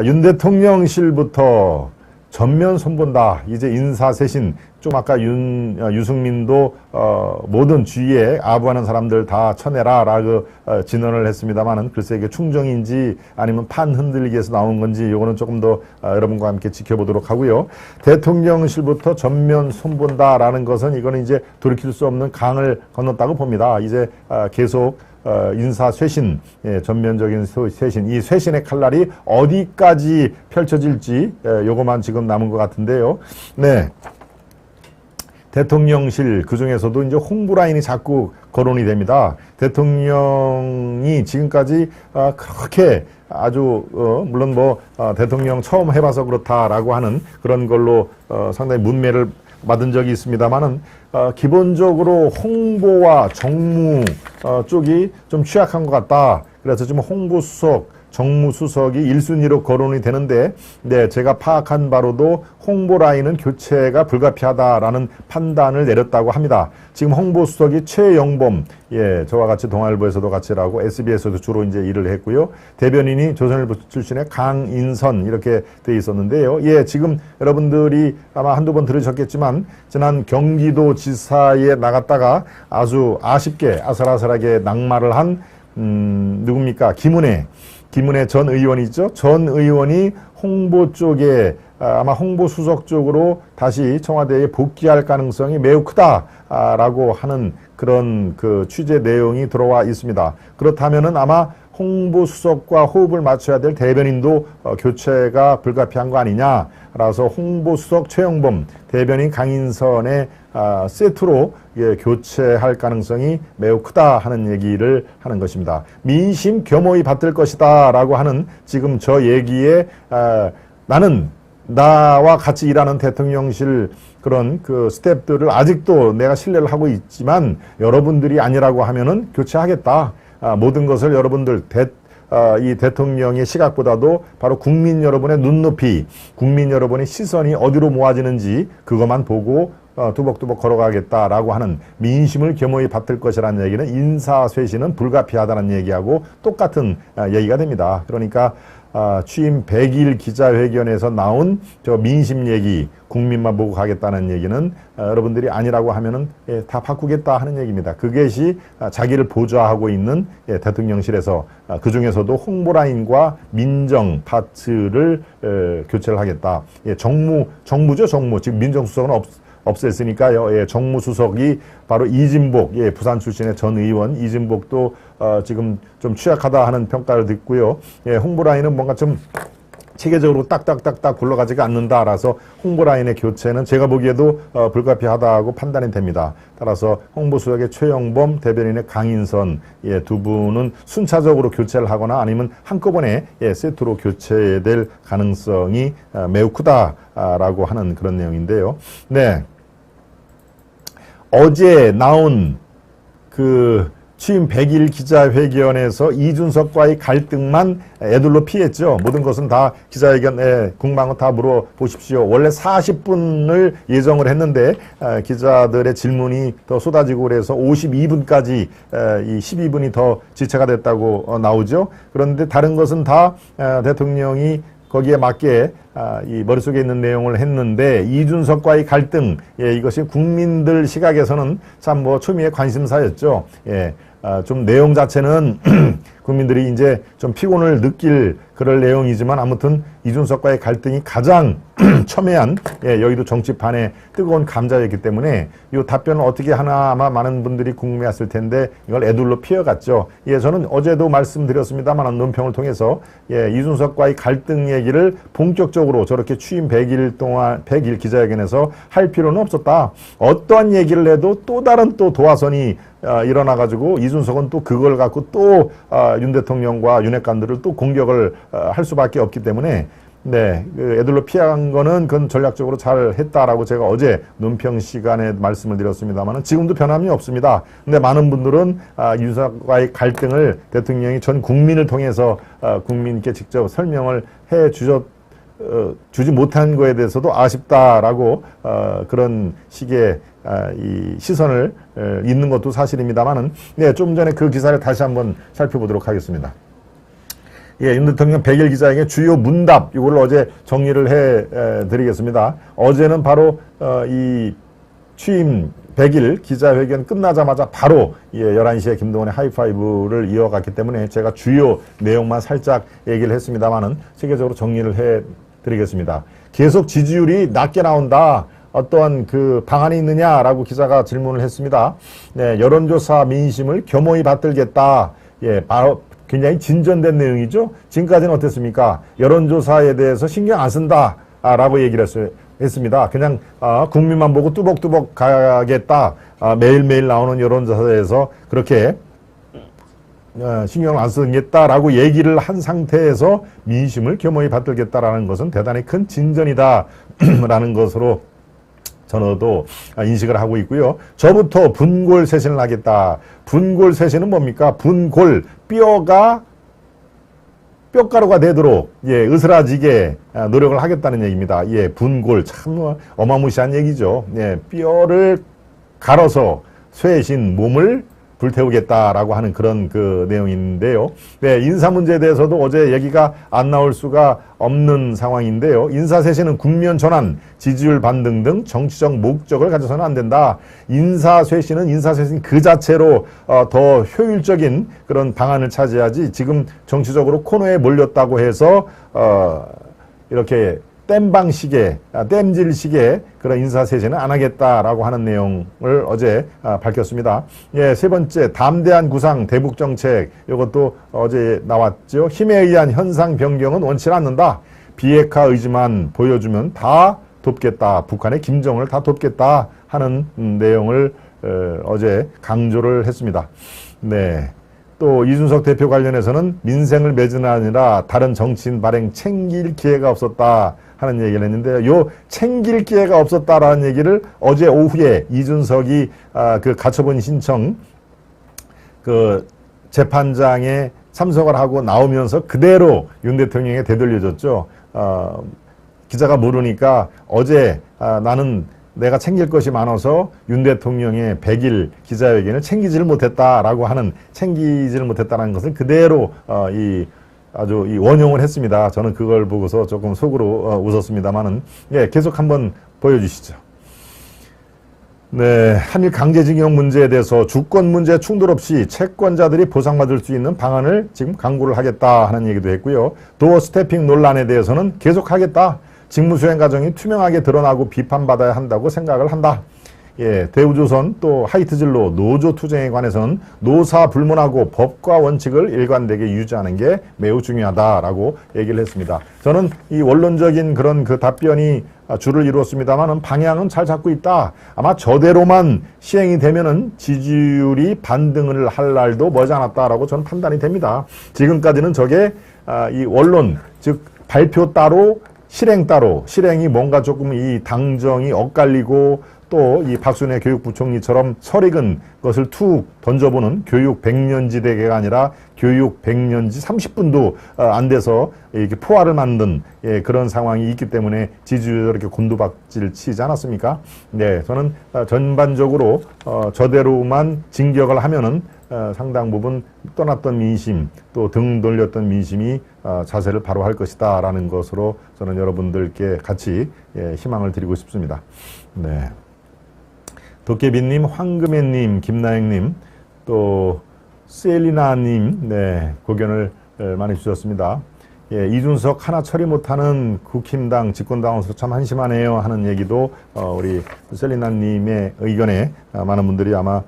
윤 대통령실부터 전면 손본다. 이제 인사쇄신, 좀 아까 유승민도 모든 주위에 아부하는 사람들 다 쳐내라 라고 진언을 했습니다만은, 글쎄 이게 충정인지 아니면 판 흔들기 위해서 나온 건지 요거는 조금 더 여러분과 함께 지켜보도록 하고요. 대통령실부터 전면 손본다라는 것은 이거는 이제 돌이킬 수 없는 강을 건넜다고 봅니다. 이제 계속 인사 쇄신, 전면적인 쇄신, 이 쇄신의 칼날이 어디까지 펼쳐질지 요거만 지금 남은 것 같은데요. 네. 대통령실, 그 중에서도 이제 홍보 라인이 자꾸 거론이 됩니다. 대통령이 지금까지 그렇게 아주 물론 뭐 대통령 처음 해봐서 그렇다라고 하는 그런 걸로 상당히 문매를 받은 적이 있습니다만은, 기본적으로 홍보와 정무 쪽이 좀 취약한 것 같다. 그래서 지금 홍보수석, 정무수석이 1순위로 거론이 되는데, 네, 제가 파악한 바로도 홍보 라인은 교체가 불가피하다라는 판단을 내렸다고 합니다. 지금 홍보수석이 최영범, 저와 같이 동아일보에서도 같이 일하고 SBS에도 주로 이제 일을 했고요. 대변인이 조선일보 출신의 강인선 이렇게 돼 있었는데요. 지금 여러분들이 아마 한두 번 들으셨겠지만, 지난 경기도지사에 나갔다가 아주 아쉽게 아슬아슬하게 낙마를 한 누굽니까? 김은혜 전 의원이죠. 전 의원이 홍보 쪽에 아마 홍보수석 쪽으로 다시 청와대에 복귀할 가능성이 매우 크다라고 하는 그런 그 취재 내용이 들어와 있습니다. 그렇다면은 아마 홍보수석과 호흡을 맞춰야 될 대변인도 교체가 불가피한 거 아니냐. 라서 홍보수석 최영범, 대변인 강인선의 세트로 교체할 가능성이 매우 크다 하는 얘기를 하는 것입니다. 민심 겸허히 받들 것이다 라고 하는 지금 저 얘기에 나는 나와 같이 일하는 대통령실 그런 그 스태프들을 아직도 내가 신뢰를 하고 있지만, 여러분들이 아니라고 하면은 교체하겠다. 모든 것을 여러분들 이 대통령의 시각보다도 바로 국민 여러분의 눈높이, 국민 여러분의 시선이 어디로 모아지는지 그것만 보고 뚜벅뚜벅 걸어가겠다라고 하는, 민심을 겸허히 받들 것이라는 얘기는 인사쇄신은 불가피하다는 얘기하고 똑같은 얘기가 됩니다. 그러니까 취임 100일 기자회견에서 나온 저 민심 얘기, 국민만 보고 가겠다는 얘기는 여러분들이 아니라고 하면은 다 바꾸겠다 하는 얘기입니다. 그것이 자기를 보좌하고 있는 대통령실에서 그 중에서도 홍보라인과 민정 파트를 교체를 하겠다. 정무죠, 정무. 지금 민정수석은 없앴으니까요. 정무수석이 바로 이진복, 부산 출신의 전 의원 이진복도 지금 좀 취약하다 하는 평가를 듣고요. 홍보라인은 뭔가 좀 체계적으로 딱딱딱딱 굴러가지가 않는다라서 홍보라인의 교체는 제가 보기에도 불가피하다고 판단이 됩니다. 따라서 홍보수석의 최영범, 대변인의 강인선, 두 분은 순차적으로 교체를 하거나 아니면 한꺼번에 세트로 교체될 가능성이 매우 크다라고 하는 그런 내용인데요. 네. 어제 나온 그 취임 100일 기자회견에서 이준석과의 갈등만 애들로 피했죠. 모든 것은 다 기자회견에 궁금한 거 다 물어보십시오. 원래 40분을 예정을 했는데 기자들의 질문이 더 쏟아지고 그래서 52분까지 이 12분이 더 지체가 됐다고 나오죠. 그런데 다른 것은 다 대통령이 거기에 맞게 이 머릿속에 있는 내용을 했는데, 이준석과의 갈등, 이것이 국민들 시각에서는 참 뭐 초미의 관심사였죠. 좀 내용 자체는 국민들이 이제 좀 피곤을 느낄 그럴 내용이지만, 아무튼 이준석과의 갈등이 가장 첨예한 여의도 정치판의 뜨거운 감자였기 때문에 이 답변을 어떻게 하나 아마 많은 분들이 궁금해했을 텐데 이걸 애둘러 피해갔죠. 저는 어제도 말씀드렸습니다만 논평을 통해서 이준석과의 갈등 얘기를 본격적으로 저렇게 취임 100일 동안 100일 기자회견에서 할 필요는 없었다. 어떠한 얘기를 해도 또 다른 또 도화선이 일어나가지고 이준석은 또 그걸 갖고 또 윤 대통령과 윤핵관들을 또 공격을 할 수밖에 없기 때문에, 그 애들로 피한 거는 그건 전략적으로 잘 했다라고 제가 어제 논평 시간에 말씀을 드렸습니다만, 지금도 변함이 없습니다. 근데 많은 분들은 윤석과의 갈등을 대통령이 전 국민을 통해서 국민께 직접 설명을 해 주지 못한 거에 대해서도 아쉽다라고 그런 식의 이 시선을 있는 것도 사실입니다만은, 좀 전에 그 기사를 다시 한번 살펴보도록 하겠습니다. 예, 윤 대통령 100일 기자회견 주요 문답 이걸 어제 정리를 해 드리겠습니다. 어제는 바로 이 취임 100일 기자회견 끝나자마자 바로 11시에 김동완의 하이파이브를 이어갔기 때문에 제가 주요 내용만 살짝 얘기를 했습니다만은 세계적으로 정리를 해 드리겠습니다. 계속 지지율이 낮게 나온다. 어떠한 그 방안이 있느냐라고 기자가 질문을 했습니다. 네, 여론조사 민심을 겸허히 받들겠다. 예, 바로 굉장히 진전된 내용이죠. 지금까지는 어땠습니까? 여론조사에 대해서 신경 안 쓴다라고 얘기를 했습니다. 그냥 국민만 보고 뚜벅뚜벅 가겠다. 매일매일 나오는 여론조사에서 그렇게 신경을 안 쓰겠다라고 얘기를 한 상태에서 민심을 겸허히 받들겠다라는 것은 대단히 큰 진전이다라는 것으로 저도 인식을 하고 있고요. 저부터 분골쇄신을 하겠다. 분골쇄신은 뭡니까? 분골, 뼈가루가 되도록 으스라지게 노력을 하겠다는 얘기입니다. 분골 참 어마무시한 얘기죠. 뼈를 갈아서 쇄신 몸을 불태우겠다라고 하는 그런 그 내용인데요. 인사 문제에 대해서도 어제 얘기가 안 나올 수가 없는 상황인데요. 인사쇄신은 국면 전환, 지지율 반등 등 정치적 목적을 가져서는 안 된다. 인사쇄신은 인사쇄신 그 자체로 더 효율적인 그런 방안을 차지하지 지금 정치적으로 코너에 몰렸다고 해서 이렇게 땜방식의, 땜질식의 그런 인사쇄신은 안 하겠다라고 하는 내용을 어제 밝혔습니다. 세 번째, 담대한 구상, 대북정책. 이것도 어제 나왔죠. 힘에 의한 현상 변경은 원치 않는다. 비핵화 의지만 보여주면 다 돕겠다. 북한의 김정을 다 돕겠다 하는 내용을 어제 강조를 했습니다. 네. 또 이준석 대표 관련해서는 민생을 매진이 아니라 다른 정치인 발행 챙길 기회가 없었다 하는 얘기를 했는데요. 요 챙길 기회가 없었다라는 얘기를 어제 오후에 이준석이 그 가처분 신청 그 재판장에 참석을 하고 나오면서 그대로 윤 대통령에 되돌려줬죠. 기자가 물으니까 어제 나는 내가 챙길 것이 많아서 윤 대통령의 100일 기자회견을 챙기지를 못했다라고 하는 챙기지를 못했다는 것을 그대로 아주 원용을 했습니다. 저는 그걸 보고서 조금 속으로 웃었습니다만은 계속 한번 보여주시죠. 네, 한일 강제징용 문제에 대해서 주권 문제 충돌 없이 채권자들이 보상받을 수 있는 방안을 지금 강구를 하겠다 하는 얘기도 했고요. 도어 스태핑 논란에 대해서는 계속하겠다. 직무수행 과정이 투명하게 드러나고 비판받아야 한다고 생각을 한다. 대우조선 또 하이트진로 노조 투쟁에 관해서는 노사 불문하고 법과 원칙을 일관되게 유지하는 게 매우 중요하다라고 얘기를 했습니다. 저는 이 원론적인 그런 그 답변이 주를 이루었습니다만은 방향은 잘 잡고 있다. 아마 저대로만 시행이 되면은 지지율이 반등을 할 날도 머지 않았다라고 저는 판단이 됩니다. 지금까지는 저게 이 원론 즉 발표 따로 실행 따로, 실행이 뭔가 조금 이 당정이 엇갈리고 또 이 박순애 교육부총리처럼 설익은 것을 툭 던져보는 교육 100년지대가 아니라 교육 100년지 30분도 안 돼서 이렇게 포화를 만든 그런 상황이 있기 때문에 지지율이 이렇게 곤두박질 치지 않았습니까? 네, 저는 전반적으로 저대로만 진격을 하면은 상당 부분 떠났던 민심 또 등 돌렸던 민심이 자세를 바로 할 것이다 라는 것으로 저는 여러분들께 같이 희망을 드리고 싶습니다. 네. 도깨비님, 황금애님, 김나영님, 또 셀리나님, 네, 고견을 많이 주셨습니다. 이준석 하나 처리 못하는 국힘당 집권당으로서 참 한심하네요 하는 얘기도 우리 셀리나님의 의견에 많은 분들이 아마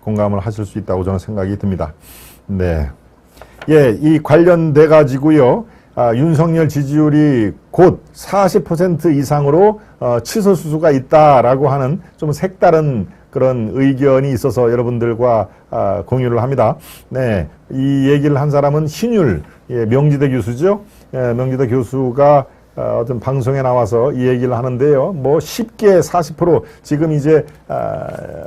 공감을 하실 수 있다고 저는 생각이 듭니다. 네, 이 관련돼 가지고요. 윤석열 지지율이 곧 40% 이상으로 취소 수수가 있다라고 하는 좀 색다른 그런 의견이 있어서 여러분들과 공유를 합니다. 네, 이 얘기를 한 사람은 신율 명지대 교수죠. 명지대 교수가 어떤 방송에 나와서 이 얘기를 하는데요. 뭐 쉽게 40% 지금 이제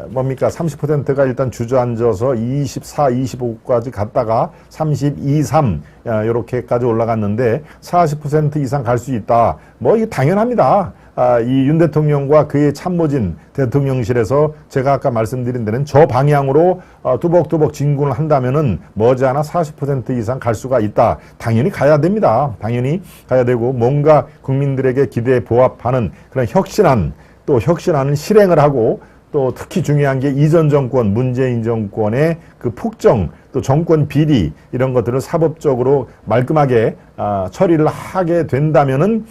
뭡니까 30%가 일단 주저앉아서 24, 25까지 갔다가 32, 3 이렇게까지 올라갔는데 40% 이상 갈 수 있다. 뭐 이게 당연합니다. 이 윤 대통령과 그의 참모진 대통령실에서 제가 아까 말씀드린 데는 저 방향으로 뚜벅뚜벅 진군을 한다면은 머지않아 40% 이상 갈 수가 있다. 당연히 가야 됩니다. 당연히 가야 되고 뭔가 국민들에게 기대에 부합하는 그런 혁신하는 실행을 하고 또 특히 중요한 게 이전 정권, 문재인 정권의 그 폭정, 또 정권 비리 이런 것들을 사법적으로 말끔하게 처리를 하게 된다면은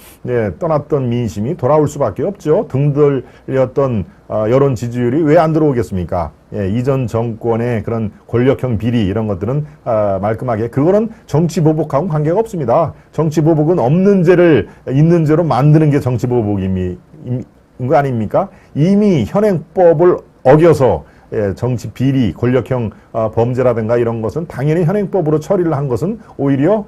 떠났던 민심이 돌아올 수밖에 없죠. 등들렸던 여론 지지율이 왜 안 들어오겠습니까? 이전 정권의 그런 권력형 비리 이런 것들은 말끔하게 그거는 정치 보복하고는 관계가 없습니다. 정치 보복은 없는 죄를 있는 죄로 만드는 게 정치 보복인 거 아닙니까? 이미 현행법을 어겨서 정치 비리, 권력형 범죄라든가 이런 것은 당연히 현행법으로 처리를 한 것은 오히려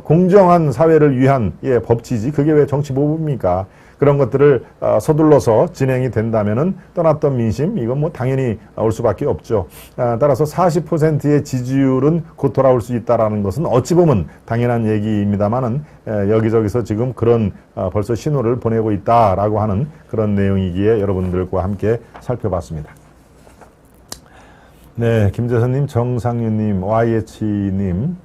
공정한 사회를 위한 법치지 그게 왜 정치 보복입니까? 그런 것들을 서둘러서 진행이 된다면은 떠났던 민심 이건 뭐 당연히 올 수밖에 없죠. 따라서 40%의 지지율은 곧 돌아올 수 있다라는 것은 어찌 보면 당연한 얘기입니다만은 여기저기서 지금 그런 벌써 신호를 보내고 있다라고 하는 그런 내용이기에 여러분들과 함께 살펴봤습니다. 네, 김재선님, 정상윤님, YH님,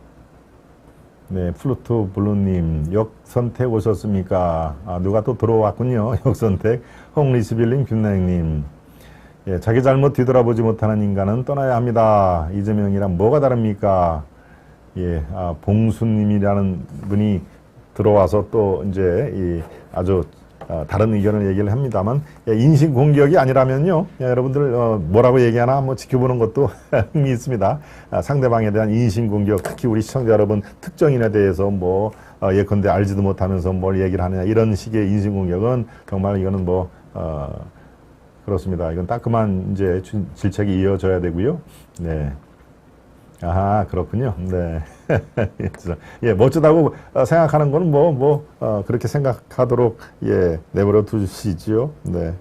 네, 플루토 블루님, 역선택 오셨습니까? 누가 또 들어왔군요. 역선택. 홍리스빌님, 김나영님. 예, 자기 잘못 뒤돌아보지 못하는 인간은 떠나야 합니다. 이재명이랑 뭐가 다릅니까? 예, 봉수님이라는 분이 들어와서 또 이제 아주 다른 의견을 얘기를 합니다만 인신 공격이 아니라면요 여러분들 뭐라고 얘기하나 뭐 지켜보는 것도 흥미 있습니다. 상대방에 대한 인신 공격 특히 우리 시청자 여러분 특정인에 대해서 뭐 예컨대 알지도 못하면서 뭘 얘기를 하느냐 이런 식의 인신 공격은 정말 이거는 뭐 그렇습니다. 이건 따끔한 이제 질책이 이어져야 되고요. 네. 아하, 그렇군요. 네. 예, 멋지다고 생각하는 거는 그렇게 생각하도록, 내버려 두시지요. 네.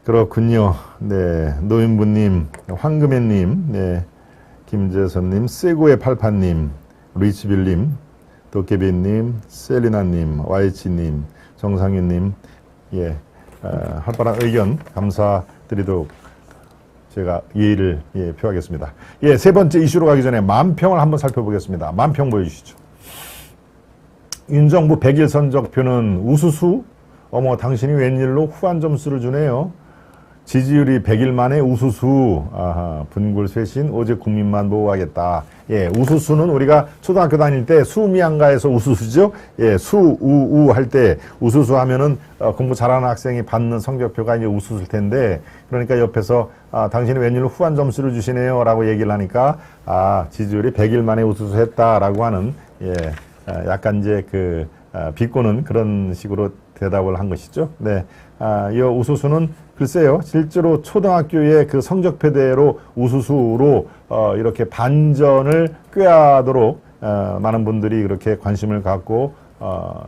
그렇군요. 네. 노인부님, 황금혜님, 네. 김재선님, 세고의 팔판님, 리치빌님, 도깨비님, 셀리나님, YH님, 정상윤님, 활발한 의견 감사드리도록 제가 예의를 표하겠습니다. 세 번째 이슈로 가기 전에 만평을 한번 살펴보겠습니다. 만평 보여주시죠. 윤정부 100일 선적표는 우수수? 어머, 당신이 웬일로 후한 점수를 주네요. 지지율이 100일 만에 우수수. 아하, 분굴쇄신, 오직 국민만 보호하겠다. 우수수는 우리가 초등학교 다닐 때 수미양가에서 우수수죠. 수우우 할 때 우수수 하면은 공부 잘하는 학생이 받는 성적표가 이제 우수수일 텐데, 그러니까 옆에서 당신이 웬일로 후한 점수를 주시네요 라고 얘기를 하니까 지지율이 100일 만에 우수수 했다라고 하는 약간 이제 비꼬는 그런 식으로 대답을 한 것이죠. 네. 이 우수수는 글쎄요, 실제로 초등학교의 그 성적표대로 우수수로 이렇게 반전을 꾀하도록 많은 분들이 그렇게 관심을 갖고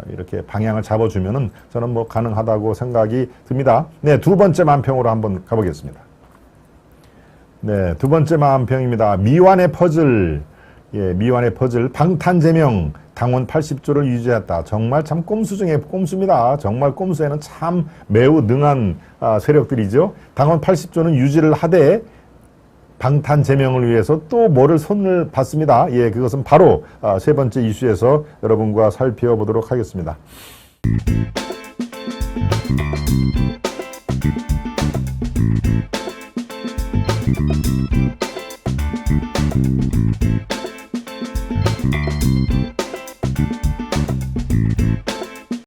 이렇게 방향을 잡아주면은 저는 뭐 가능하다고 생각이 듭니다. 네, 두 번째 만평으로 한번 가보겠습니다. 네, 두 번째 만평입니다. 미완의 퍼즐. 미완의 퍼즐. 방탄제명. 당원 80조를 유지했다. 정말 참 꼼수 중에 꼼수입니다. 정말 꼼수에는 참 매우 능한 세력들이죠. 당원 80조는 유지를 하되 방탄 제명을 위해서 또 뭐를 손을 받습니다. 그것은 바로 세 번째 이슈에서 여러분과 살펴보도록 하겠습니다.